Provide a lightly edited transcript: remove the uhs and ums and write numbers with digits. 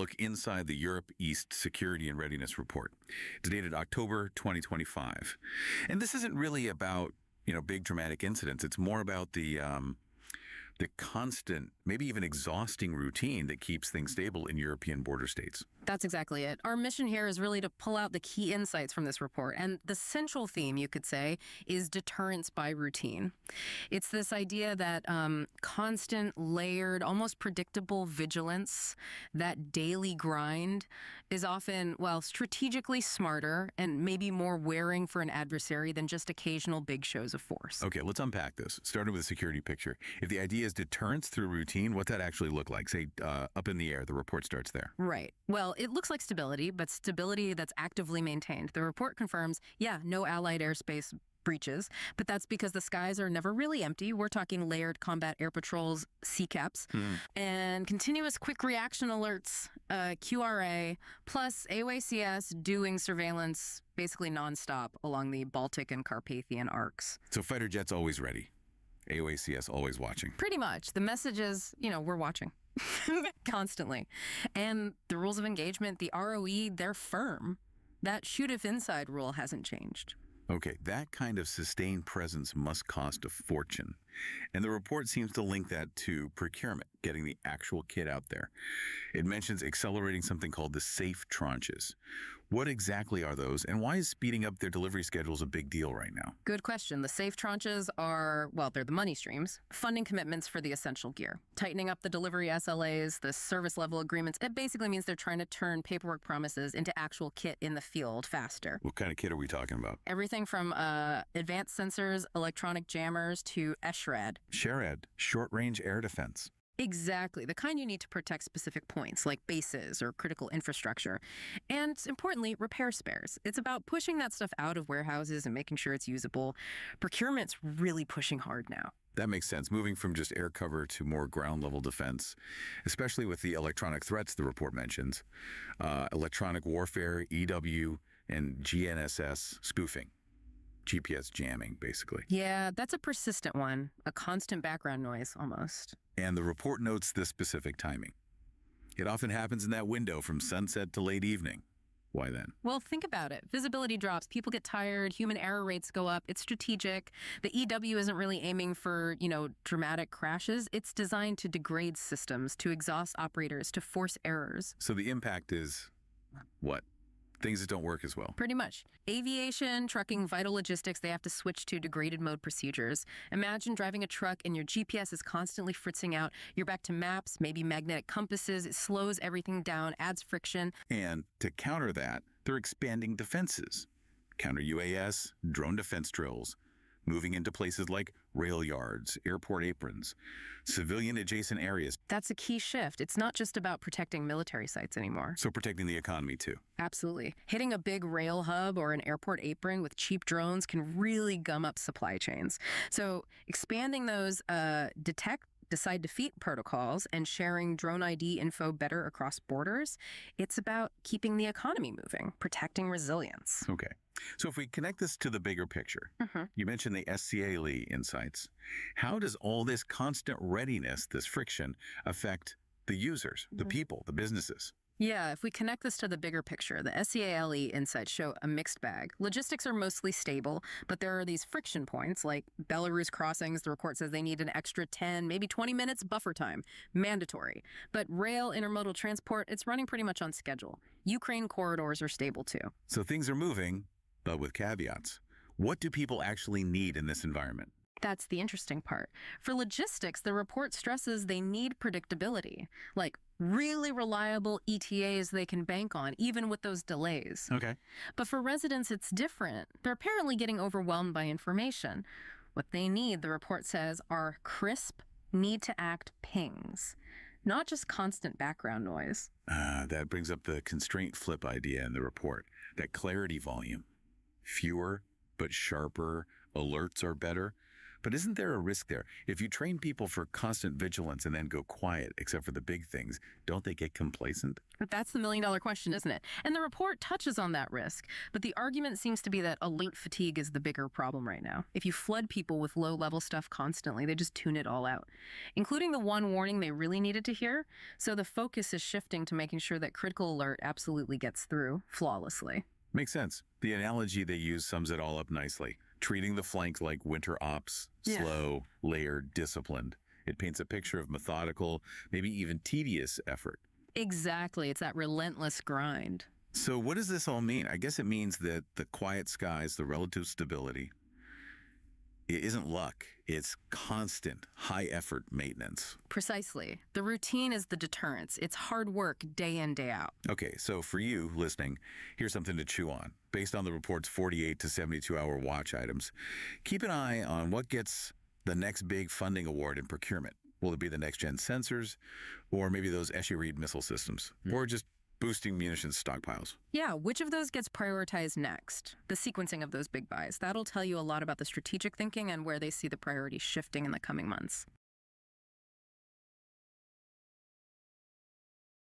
look inside the Europe East Security and Readiness Report. It's dated October 2025. And this isn't really about, big dramatic incidents. It's more about the constant, maybe even exhausting routine that keeps things stable in European border states. That's exactly it. Our mission here is really to pull out the key insights from this report. And the central theme, you could say, is deterrence by routine. It's this idea that constant, layered, almost predictable vigilance, that daily grind, is often, strategically smarter and maybe more wearing for an adversary than just occasional big shows of force. Okay, let's unpack this, starting with the security picture. If the idea is deterrence through routine, what's that actually look like? Say, up in the air, the report starts there. Right. Well, it looks like stability, but stability that's actively maintained. The report confirms, no Allied airspace breaches, but that's because the skies are never really empty. We're talking layered combat air patrols, CCAPs, and continuous quick reaction alerts, QRA, plus AOACS doing surveillance basically nonstop along the Baltic and Carpathian arcs. So fighter jets always ready. AOACS always watching. Pretty much. The message is, we're watching. Constantly. And the rules of engagement, the ROE, they're firm. That shoot if inside rule hasn't changed. Okay, that kind of sustained presence must cost a fortune. And the report seems to link that to procurement, getting the actual kit out there. It mentions accelerating something called the safe tranches. What exactly are those, and why is speeding up their delivery schedules a big deal right now? Good question. The safe tranches are, they're the money streams, funding commitments for the essential gear. Tightening up the delivery SLAs, the service level agreements, it basically means they're trying to turn paperwork promises into actual kit in the field faster. What kind of kit are we talking about? Everything from advanced sensors, electronic jammers, to SHRAD. SHRAD, short-range air defense. Exactly. The kind you need to protect specific points, like bases or critical infrastructure. And importantly, repair spares. It's about pushing that stuff out of warehouses and making sure it's usable. Procurement's really pushing hard now. That makes sense, moving from just air cover to more ground-level defense, especially with the electronic threats the report mentions. Electronic warfare, EW, and GNSS spoofing. GPS jamming, basically. Yeah, that's a persistent one. A constant background noise, almost. And the report notes the specific timing. It often happens in that window from sunset to late evening. Why then? Well, think about it. Visibility drops, people get tired, human error rates go up. It's strategic. The EW isn't really aiming for, dramatic crashes. It's designed to degrade systems, to exhaust operators, to force errors. So the impact is what? Things that don't work as well. Pretty much. Aviation, trucking, vital logistics, they have to switch to degraded mode procedures. Imagine driving a truck and your GPS is constantly fritzing out. You're back to maps, maybe magnetic compasses. It slows everything down, adds friction. And to counter that, they're expanding defenses. Counter UAS, drone defense drills, moving into places like rail yards, airport aprons, civilian adjacent areas. That's a key shift. It's not just about protecting military sites anymore. So protecting the economy too. Absolutely. Hitting a big rail hub or an airport apron with cheap drones can really gum up supply chains. So expanding those detect, decide, defeat protocols and sharing drone ID info better across borders, it's about keeping the economy moving, protecting resilience. Okay. So if we connect this to the bigger picture, you mentioned the SCALE insights. How does all this constant readiness, this friction, affect the users, the people, the businesses? Yeah, if we connect this to the bigger picture, the SCALE insights show a mixed bag. Logistics are mostly stable, but there are these friction points like Belarus crossings. The report says they need an extra 10, maybe 20 minutes buffer time, mandatory. But rail intermodal transport, it's running pretty much on schedule. Ukraine corridors are stable too. So things are moving, but with caveats. What do people actually need in this environment? That's the interesting part. For logistics, the report stresses they need predictability, like really reliable ETAs they can bank on, even with those delays. Okay. But for residents, it's different. They're apparently getting overwhelmed by information. What they need, the report says, are crisp, need-to-act pings, not just constant background noise. That brings up the constraint flip idea in the report, that clarity volume. Fewer, but sharper alerts are better. But isn't there a risk there? If you train people for constant vigilance and then go quiet, except for the big things, don't they get complacent? But that's the million-dollar question, isn't it? And the report touches on that risk. But the argument seems to be that alert fatigue is the bigger problem right now. If you flood people with low-level stuff constantly, they just tune it all out, including the one warning they really needed to hear. So the focus is shifting to making sure that critical alert absolutely gets through flawlessly. Makes sense. The analogy they use sums it all up nicely. Treating the flank like winter ops, Yeah. slow, layered, disciplined. It paints a picture of methodical, maybe even tedious effort. Exactly. It's that relentless grind. So what does this all mean? I guess it means that the quiet skies, the relative stability, it isn't luck. It's constant, high-effort maintenance. Precisely. The routine is the deterrence. It's hard work day in, day out. Okay, so for you listening, here's something to chew on. Based on the report's 48 to 72-hour watch items, keep an eye on what gets the next big funding award in procurement. Will it be the next-gen sensors, or maybe those Esche-Reed missile systems, or just boosting munitions stockpiles? Yeah, which of those gets prioritized next? The sequencing of those big buys. That'll tell you a lot about the strategic thinking and where they see the priorities shifting in the coming months.